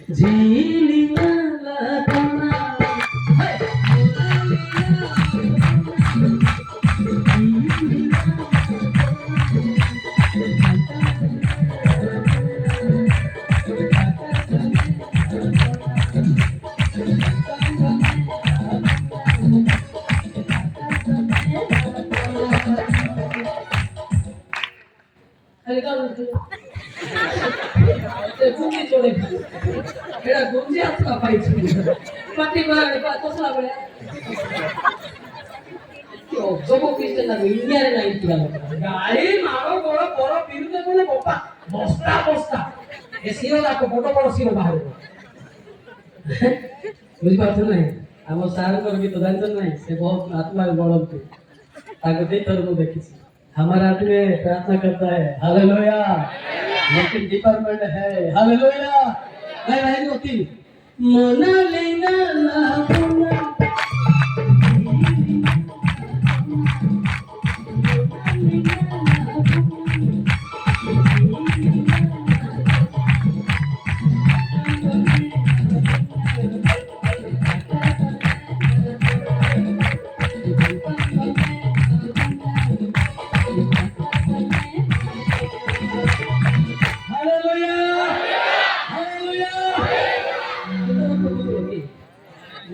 ঝিলিমালা কোনা Gundi chole era gundi atla paitchi particular to sala bole jogo kiste na india re nai kila gari maro boro boro birude bole bopa bosta bosta esio da ko boto boro siro bahare বুঝি পাচ্ছেন নাই আমার সার করবি তো জানতেন নাই সে বহুত आत्मा बड़न थे ताको दे तरफ देखिছি हमारा आदमी प्रार्थना करता है हालेलुया लेकिन डिपार्टमेंट है हालेलुया नहीं नहीं होती मोना लेना ला मोना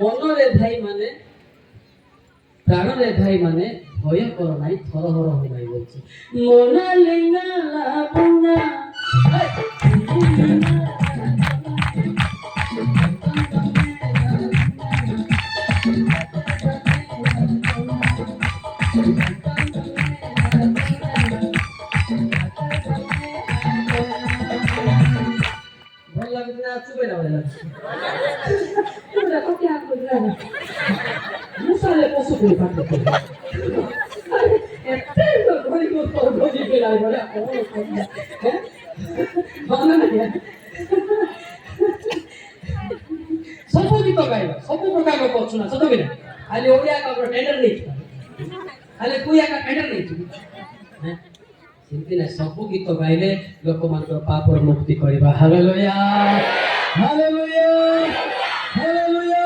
মনরে ভাই মানে প্রাণরে ভাই মানে ভয় কর নাই থরহর হয় নাই বলছে মনা লেঙ্গা লাবনা ভাল লাগছে না চুপে না বলে দেখো কি আগ বুঝলা না মুসালে পশু করে পাঠাতে এত গরি তো গরি বেলাই বলে হ্যাঁ ভালো না ସବୁ ଗୀତ ଗାଇବା ସବୁ ପ୍ରକାର କରୁଛୁ ନା ସତ କି ନା ଖାଲି ଓଡ଼ିଆ କାମ ଟେଣ୍ଡର ନେଇଛୁ ଖାଲି କୁଇ ଏକା ଟେଣ୍ଡର ନେଇଛୁ ସେମିତି ନା ସବୁ ଗୀତ ଗାଇଲେ ଲୋକମାନଙ୍କର ପାପର ମୁକ୍ତି କରିବା ହାଲେଲୁୟା ହାଲେଲୁୟା ହାଲେଲୁୟା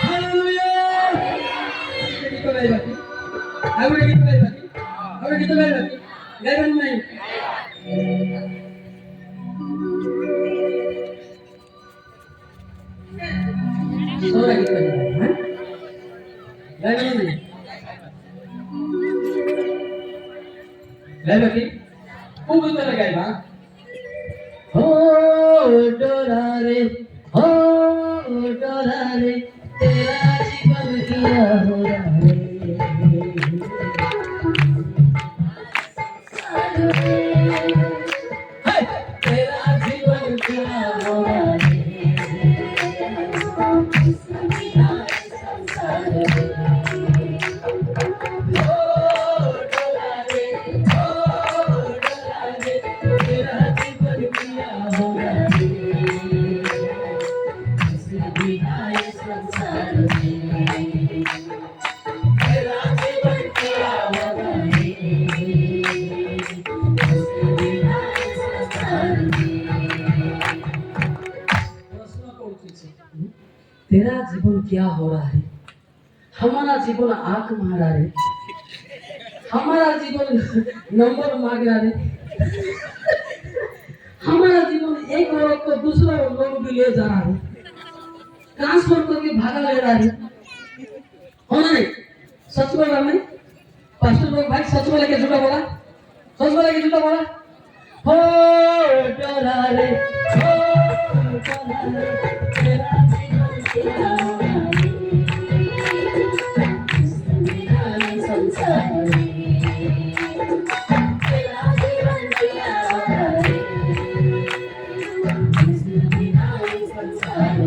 ହାଲେଲୁୟା ଗୀତ ଗାଇବା କି ଆଉ ଗୋଟେ ଗୀତ ଗାଇବା କି ଆଉ ଗୋଟେ ଗୀତ ଗାଇବା କି ଗାଇବାନି ନାହିଁ सोरा गीत गाइबा हां गाइबा नहीं गाइबा की खूब गीत गाइबा हो डोरा रे तेरा जीवन किया हो रे तेरा जीवन किया हो तेरा जीवन क्या हो रहा है हमारा जीवन आंख मारा रे हमारा जीवन नंबर मांग रहा है हमारा जीवन एक औरत को दूसरा लोग भी ले जा रहा है ट्रांसफर करके भागा ले रहा है होना नहीं सच बोल रहा नहीं पास्टर लोग भाई सच बोले के झूठा बोला सच बोले के झूठा बोला हो डरा रे हो डरा रे तेरा जीवन क्या हो रहा है संसार तेरा जीवन क्या हो रहा है संसार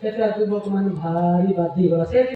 કેટલા યુવક મને ભારી બાધી વળશે